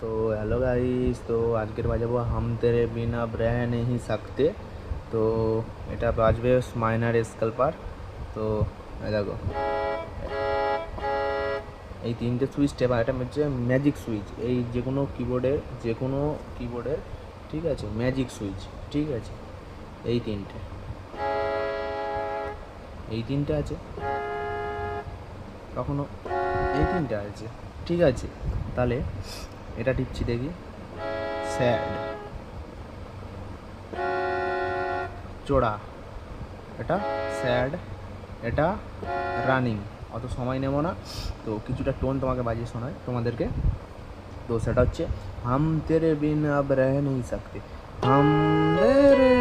তো hello guys, তো আজকের বাজাবো হাম তেরে বিনা अब रह नहीं सकते। তো এটা বাজবে মাইনার স্কেলপার। তো দেখো এই তিনটে সুইচ টেপা, এটা হচ্ছে ম্যাজিক সুইচ। এই যে কোনো কিবোর্ডের ঠিক আছে, ম্যাজিক সুইচ। ঠিক আছে, এই তিনটে আছে, কখনো এই তিনটে আছে। ঠিক আছে, তাহলে এটা টিপছি, দেখি স্যাড, চোড়া, এটা স্যাড, এটা রানিং। অত সময় নেব না, তো কিছুটা টোন তোমাকে বাজিয়ে শোনায় তোমাদেরকে। তো সেটা হচ্ছে হাম তেরে বিন আব রহ নেই সকতে, হাম তেরে